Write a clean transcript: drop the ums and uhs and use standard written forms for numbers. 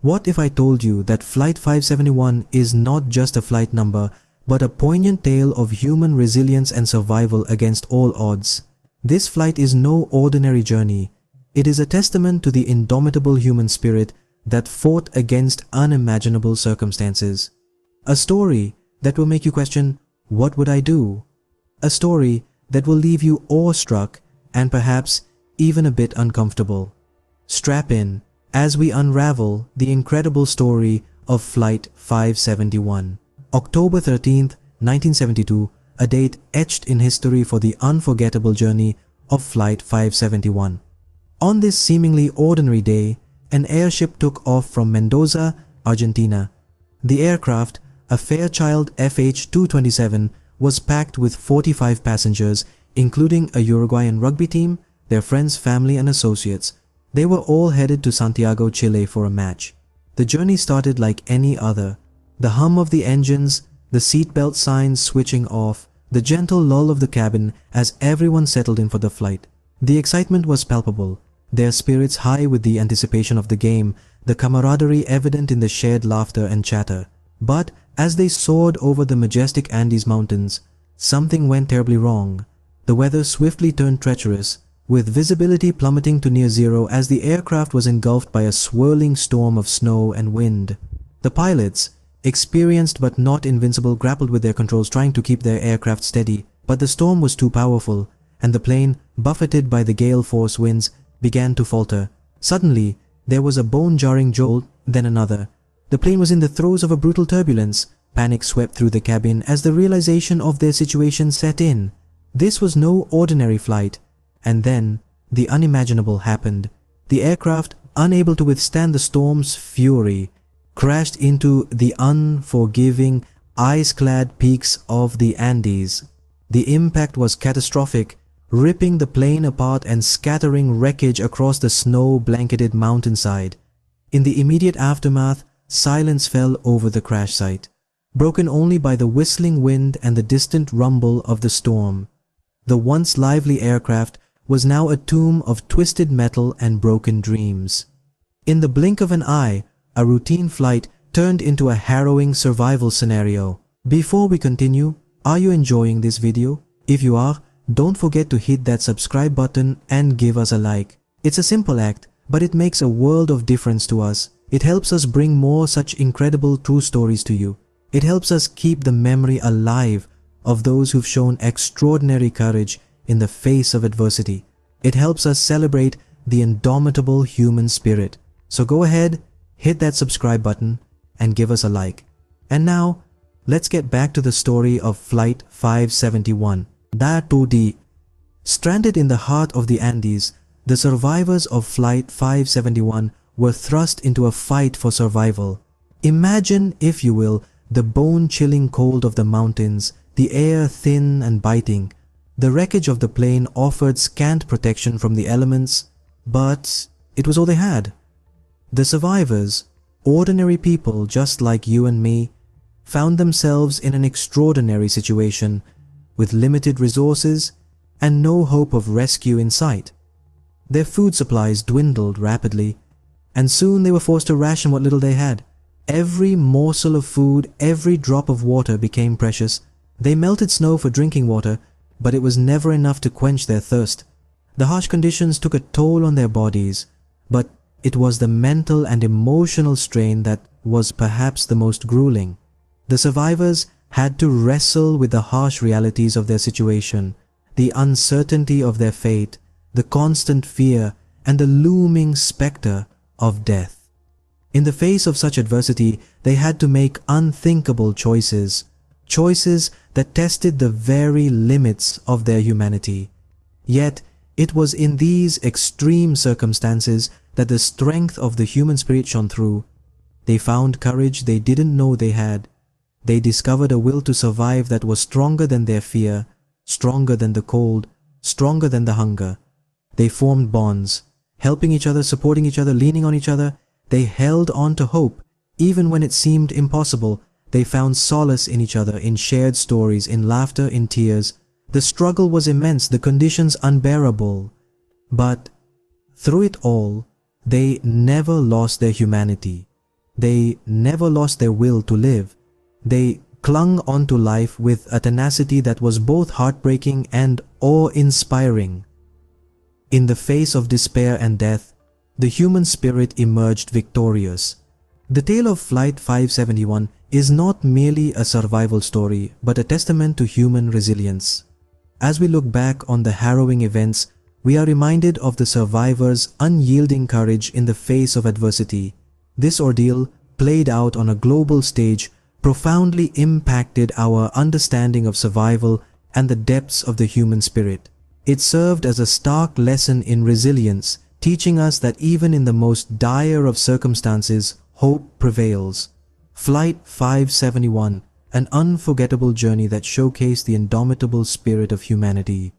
What if I told you that Flight 571 is not just a flight number, but a poignant tale of human resilience and survival against all odds? This flight is no ordinary journey. It is a testament to the indomitable human spirit that fought against unimaginable circumstances. A story that will make you question, what would I do? A story that will leave you awestruck and perhaps even a bit uncomfortable. Strap in as we unravel the incredible story of Flight 571. October 13th, 1972, a date etched in history for the unforgettable journey of Flight 571. On this seemingly ordinary day, an airship took off from Mendoza, Argentina. The aircraft, a Fairchild FH-227, was packed with 45 passengers, including a Uruguayan rugby team, their friends, family and associates. They were all headed to Santiago, Chile for a match. The journey started like any other. The hum of the engines, the seatbelt signs switching off, the gentle lull of the cabin as everyone settled in for the flight. The excitement was palpable, their spirits high with the anticipation of the game, the camaraderie evident in the shared laughter and chatter. But as they soared over the majestic Andes Mountains, something went terribly wrong. The weather swiftly turned treacherous, with visibility plummeting to near zero as the aircraft was engulfed by a swirling storm of snow and wind. The pilots, experienced but not invincible, grappled with their controls trying to keep their aircraft steady, but the storm was too powerful, and the plane, buffeted by the gale force winds, began to falter. Suddenly, there was a bone-jarring jolt, then another. The plane was in the throes of a brutal turbulence. Panic swept through the cabin as the realization of their situation set in. This was no ordinary flight. And then, the unimaginable happened. The aircraft, unable to withstand the storm's fury, crashed into the unforgiving, ice-clad peaks of the Andes. The impact was catastrophic, ripping the plane apart and scattering wreckage across the snow-blanketed mountainside. In the immediate aftermath, silence fell over the crash site, broken only by the whistling wind and the distant rumble of the storm. The once lively aircraft was now a tomb of twisted metal and broken dreams. In the blink of an eye, a routine flight turned into a harrowing survival scenario. Before we continue, are you enjoying this video? If you are, don't forget to hit that subscribe button and give us a like. It's a simple act, but it makes a world of difference to us. It helps us bring more such incredible true stories to you. It helps us keep the memory alive of those who've shown extraordinary courage in the face of adversity. It helps us celebrate the indomitable human spirit. So go ahead, hit that subscribe button and give us a like. And now, let's get back to the story of Flight 571. Da2D. Stranded in the heart of the Andes, the survivors of Flight 571 were thrust into a fight for survival. Imagine, if you will, the bone-chilling cold of the mountains, the air thin and biting. The wreckage of the plane offered scant protection from the elements, but it was all they had. The survivors, ordinary people just like you and me, found themselves in an extraordinary situation, with limited resources and no hope of rescue in sight. Their food supplies dwindled rapidly, and soon they were forced to ration what little they had. Every morsel of food, every drop of water became precious. They melted snow for drinking water, but it was never enough to quench their thirst. The harsh conditions took a toll on their bodies, but it was the mental and emotional strain that was perhaps the most grueling. The survivors had to wrestle with the harsh realities of their situation, the uncertainty of their fate, the constant fear, and the looming specter of death. In the face of such adversity, they had to make unthinkable choices, choices that tested the very limits of their humanity. Yet, it was in these extreme circumstances that the strength of the human spirit shone through. They found courage they didn't know they had. They discovered a will to survive that was stronger than their fear, stronger than the cold, stronger than the hunger. They formed bonds, helping each other, supporting each other, leaning on each other. They held on to hope, even when it seemed impossible. They found solace in each other, in shared stories, in laughter, in tears. The struggle was immense, the conditions unbearable. But through it all, they never lost their humanity. They never lost their will to live. They clung onto life with a tenacity that was both heartbreaking and awe-inspiring. In the face of despair and death, the human spirit emerged victorious. The tale of Flight 571 is not merely a survival story, but a testament to human resilience. As we look back on the harrowing events, we are reminded of the survivors' unyielding courage in the face of adversity. This ordeal, played out on a global stage, profoundly impacted our understanding of survival and the depths of the human spirit. It served as a stark lesson in resilience, teaching us that even in the most dire of circumstances, hope prevails. Flight 571, an unforgettable journey that showcased the indomitable spirit of humanity.